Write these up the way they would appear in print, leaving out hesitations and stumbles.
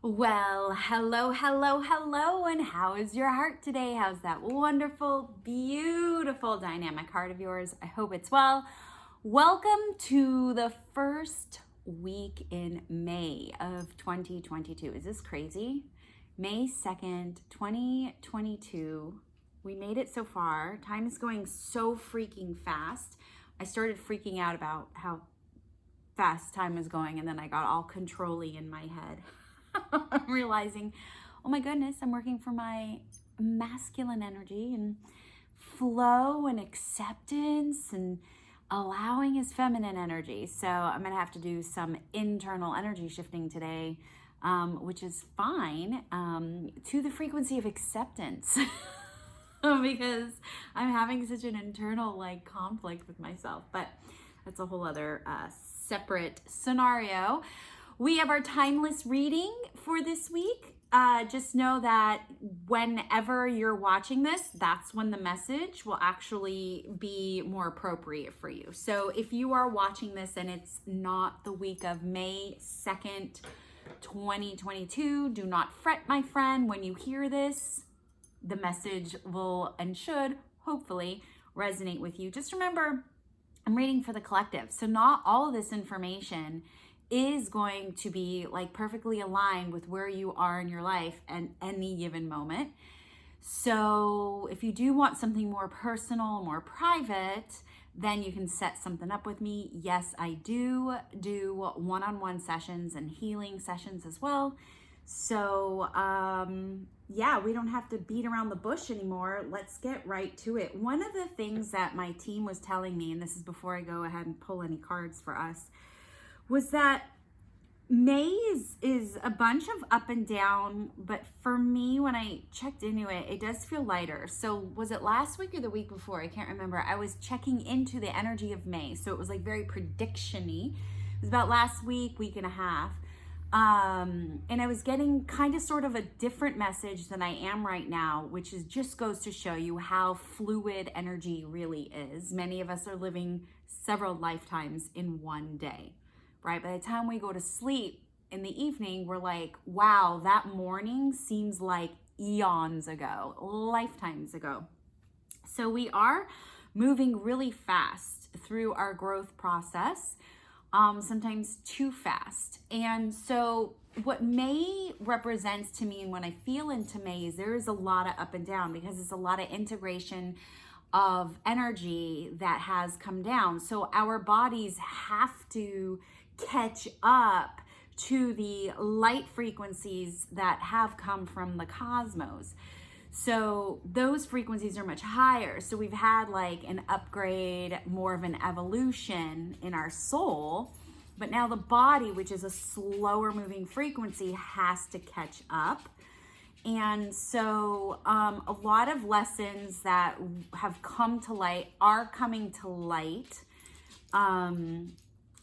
Well, hello, and how is your heart today? How's that wonderful, beautiful, dynamic heart of yours? I hope it's well. Welcome to the first week in May of 2022. Is this crazy? May 2nd, 2022. We made it so far. Time is going so freaking fast. I started freaking out about how fast time was going, and then I got all controlly in my head. I'm realizing, oh my goodness, I'm working for my masculine energy and flow and acceptance and allowing his feminine energy. So I'm going to have to do some internal energy shifting today, which is fine, to the frequency of acceptance because I'm having such an internal conflict with myself. But that's a whole other separate scenario. We have our timeless reading for this week. Just know that whenever you're watching this, that's when the message will actually be more appropriate for you. So if you are watching this and it's not the week of May 2nd, 2022, do not fret, my friend. When you hear this, the message will and should hopefully resonate with you. Just remember, I'm reading for the collective. So not all of this information is going to be perfectly aligned with where you are in your life at any given moment. So if you do want something more personal, more private, then you can set something up with me. Yes, I do one-on-one sessions and healing sessions as well. So yeah, we don't have to beat around the bush anymore. Let's get right to it. One of the things that my team was telling me, and this is before I go ahead and pull any cards for us, was that May is a bunch of up and down, but for me, when I checked into it, it does feel lighter. So was it last week or the week before? I can't remember. I was checking into the energy of May. So it was very prediction-y. It was about last week and a half. And I was getting kind of sort of a different message than I am right now, which just goes to show you how fluid energy really is. Many of us are living several lifetimes in one day. Right? By the time we go to sleep in the evening, we're like, wow, that morning seems like eons ago, lifetimes ago. So we are moving really fast through our growth process, sometimes too fast. And so what May represents to me, and when I feel into May, is there is a lot of up and down because it's a lot of integration of energy that has come down. So our bodies have to catch up to the light frequencies that have come from the cosmos. So those frequencies are much higher. So we've had an upgrade, more of an evolution in our soul, but now the body, which is a slower moving frequency, has to catch up. And so a lot of lessons that have come to light are coming to light,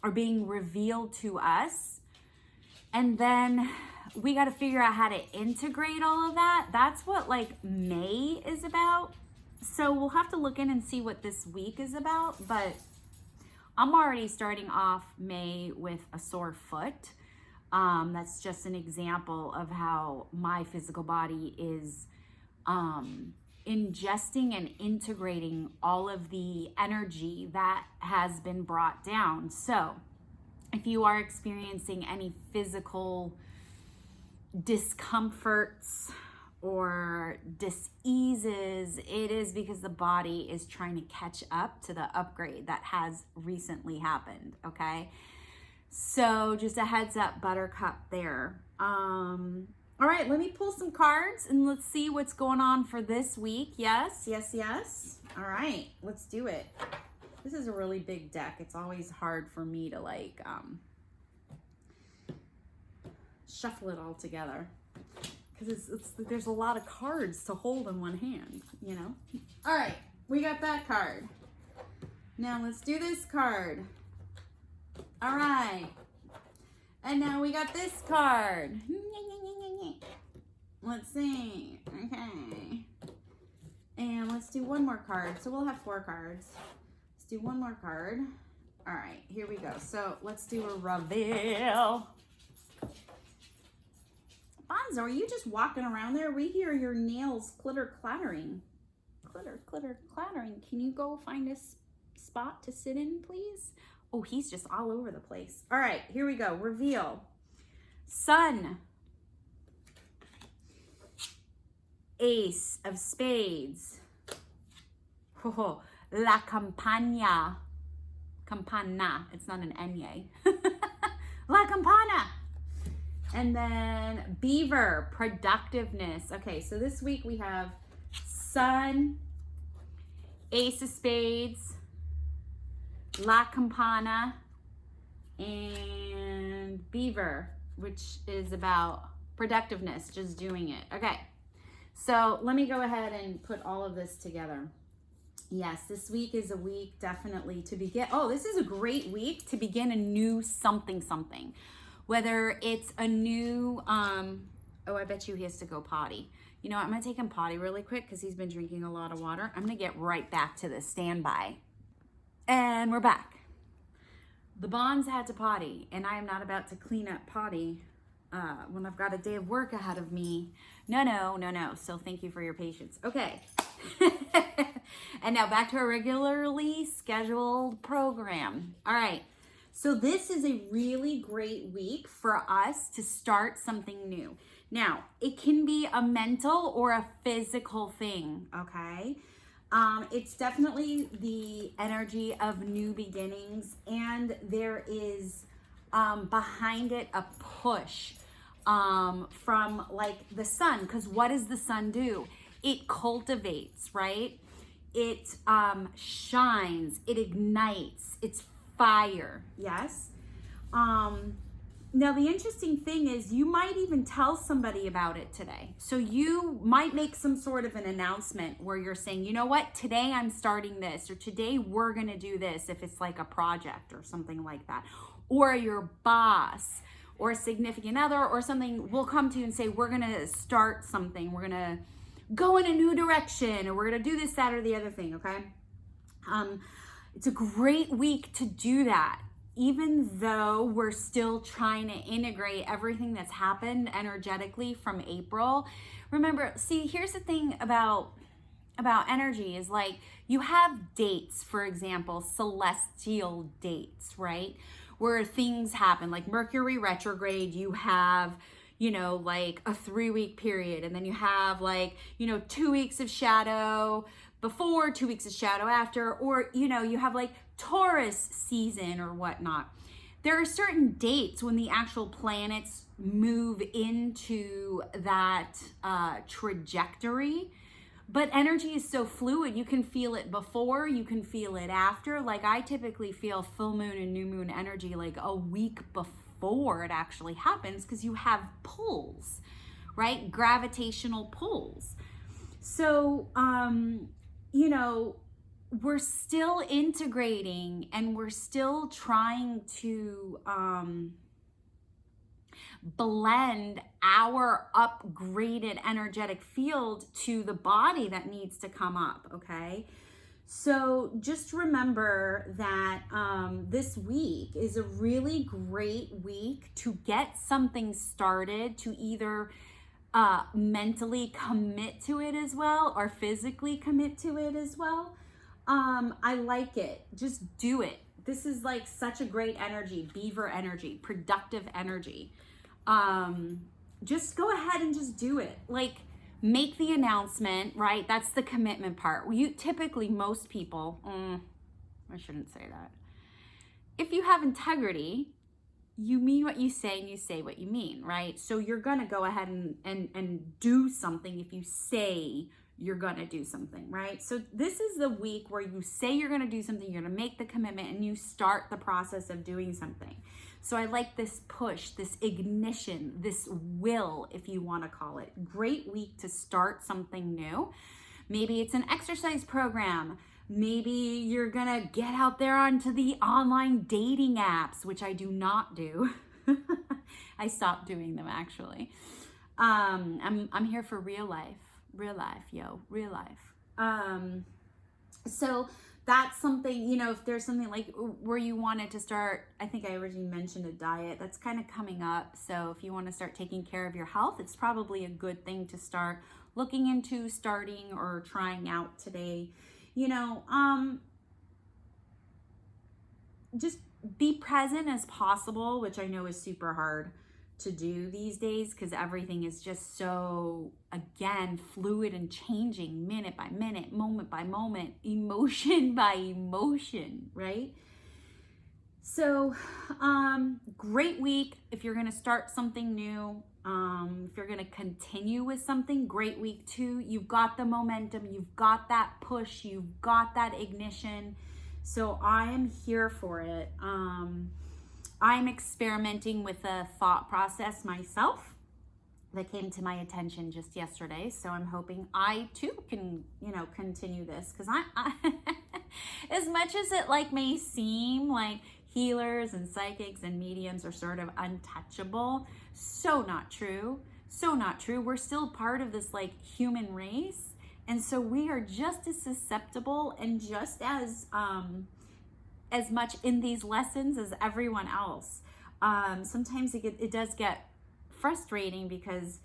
are being revealed to us. And then we got to figure out how to integrate all of that. That's what May is about. So we'll have to look in and see what this week is about. But I'm already starting off May with a sore foot. That's just an example of how my physical body is ingesting and integrating all of the energy that has been brought down. So if you are experiencing any physical discomforts or diseases, it is because the body is trying to catch up to the upgrade that has recently happened, okay? So just a heads up, buttercup there. All right, let me pull some cards and let's see what's going on for this week. Yes. All right, let's do it. This is a really big deck. It's always hard for me to shuffle it all together because there's a lot of cards to hold in one hand, you know? All right, we got that card. Now let's do this card. All right. And now we got this card. Let's see. Okay. And let's do one more card. So we'll have 4 cards. Let's do one more card. All right, here we go. So let's do a reveal. Bonzo, are you just walking around there? We hear your nails clitter clattering. Clitter, clitter, clattering. Can you go find a spot to sit in, please? Oh, he's just all over the place. All right, here we go. Reveal. Sun. Ace of Spades. Oh, La Campana. Campana. It's not an Enye. La Campana. And then Beaver, productiveness. Okay, so this week we have Sun, Ace of Spades, La Campana, and Beaver, which is about productiveness, just doing it. Okay, so let me go ahead and put all of this together. Yes, this week is a week definitely to begin. Oh, this is a great week to begin a new something. Whether it's a new, oh, I bet you he has to go potty. You know what, I'm gonna take him potty really quick because he's been drinking a lot of water. I'm gonna get right back to the standby. And we're back. The Bonds had to potty, and I am not about to clean up potty when I've got a day of work ahead of me. No. So thank you for your patience. Okay. And now back to our regularly scheduled program. All right. So this is a really great week for us to start something new. Now, it can be a mental or a physical thing, okay? It's definitely the energy of new beginnings, and there is behind it a push from like the sun, because what does the sun do? It cultivates, right? It shines, it ignites, it's fire, yes? Now the interesting thing is you might even tell somebody about it today. So you might make some sort of an announcement where you're saying, you know what, today I'm starting this, or today we're gonna do this, if it's like a project or something like that. Or your boss or a significant other or something will come to you and say, we're gonna start something, we're gonna go in a new direction, or we're gonna do this, that, or the other thing, okay? It's a great week to do that, even though we're still trying to integrate everything that's happened energetically from April. Remember, see, here's the thing about energy is like you have dates, for example, celestial dates, right? Where things happen, like Mercury retrograde, you have, you know, like a 3-week period, and then you have like, you know, 2 weeks of shadow before, 2 weeks of shadow after, or, you know, you have like Taurus season or whatnot. There are certain dates when the actual planets move into that trajectory, but energy is so fluid. You can feel it before, you can feel it after. Like I typically feel full moon and new moon energy like a week before it actually happens, because you have pulls, right? Gravitational pulls. So, you know, we're still integrating and we're still trying to blend our upgraded energetic field to the body that needs to come up, okay? So just remember that this week is a really great week to get something started, to either mentally commit to it as well or physically commit to it as well. I like it. Just do it. This is like such a great energy, beaver energy, productive energy. Just go ahead and just do it. Like, make the announcement, right? That's the commitment part. You typically, most people, I shouldn't say that. If you have integrity, you mean what you say and you say what you mean, right? So you're gonna go ahead and do something if you say you're gonna do something, right? So this is the week where you say you're gonna do something, you're gonna make the commitment, and you start the process of doing something. So I like this push, this ignition, this will, if you wanna call it. Great week to start something new. Maybe it's an exercise program. Maybe you're gonna get out there onto the online dating apps, which I do not do. I stopped doing them actually. I'm here for real life, yo, real life. So that's something, if there's something like where you wanted to start, I think I originally mentioned a diet, that's kind of coming up. So if you want to start taking care of your health, it's probably a good thing to start looking into starting or trying out today. Just be present as possible, which I know is super hard to do these days because everything is just so, again, fluid and changing minute by minute, moment by moment, emotion by emotion, right? So, great week. If you're going to start something new, if you're going to continue with something, great week too. You've got the momentum, you've got that push, you've got that ignition. So I am here for it. I'm experimenting with a thought process myself that came to my attention just yesterday. So I'm hoping I too can, continue this, because I as much as it may seem like healers and psychics and mediums are sort of untouchable, so not true. So not true. We're still part of this human race. And so we are just as susceptible and just as much in these lessons as everyone else. Sometimes it does get frustrating because,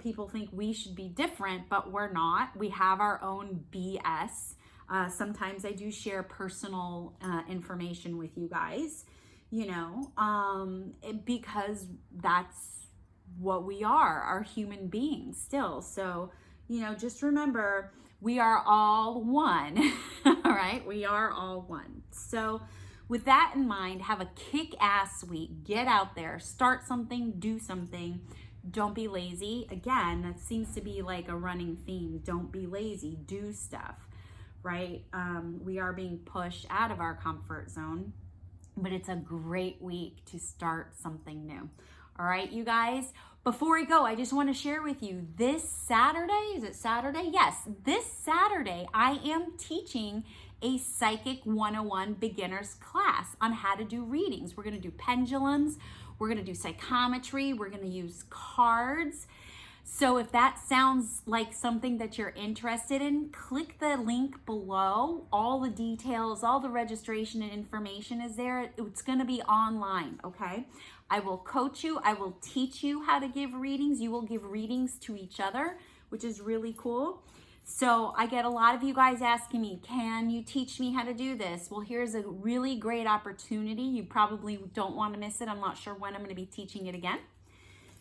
people think we should be different, but we're not. We have our own BS. Sometimes I do share personal information with you guys, because that's what we are human beings still. So, just remember, we are all one, all right? We are all one. So with that in mind, have a kick-ass week. Get out there, start something, do something. Don't be lazy. Again, that seems to be a running theme. Don't be lazy, do stuff, right? We are being pushed out of our comfort zone, but it's a great week to start something new. All right, you guys, before I go, I just want to share with you this Saturday, is it Saturday? Yes, this Saturday, I am teaching a Psychic 101 beginners class on how to do readings. We're going to do pendulums, we're going to do psychometry, we're going to use cards. So if that sounds like something that you're interested in, click the link below. All the details, all the registration and information is there. It's going to be online, okay? I will coach you. I will teach you how to give readings. You will give readings to each other, which is really cool. So I get a lot of you guys asking me, can you teach me how to do this? Well, here's a really great opportunity. You probably don't want to miss it. I'm not sure when I'm going to be teaching it again.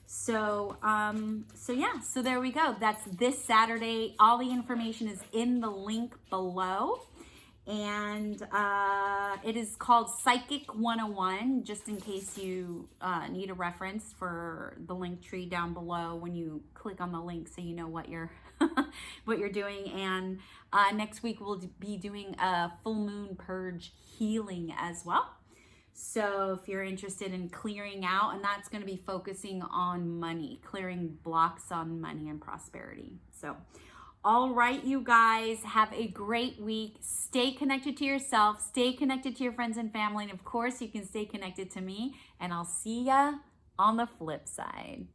So there we go. That's this Saturday. All the information is in the link below. And it is called Psychic 101, just in case you need a reference for the link tree down below when you click on the link, so you know what you're what you're doing. And next week we'll be doing a full moon purge healing as well. So if you're interested in clearing out, and that's going to be focusing on money, clearing blocks on money and prosperity. So all right, you guys, have a great week. Stay connected to yourself, stay connected to your friends and family, and of course you can stay connected to me, and I'll see ya on the flip side.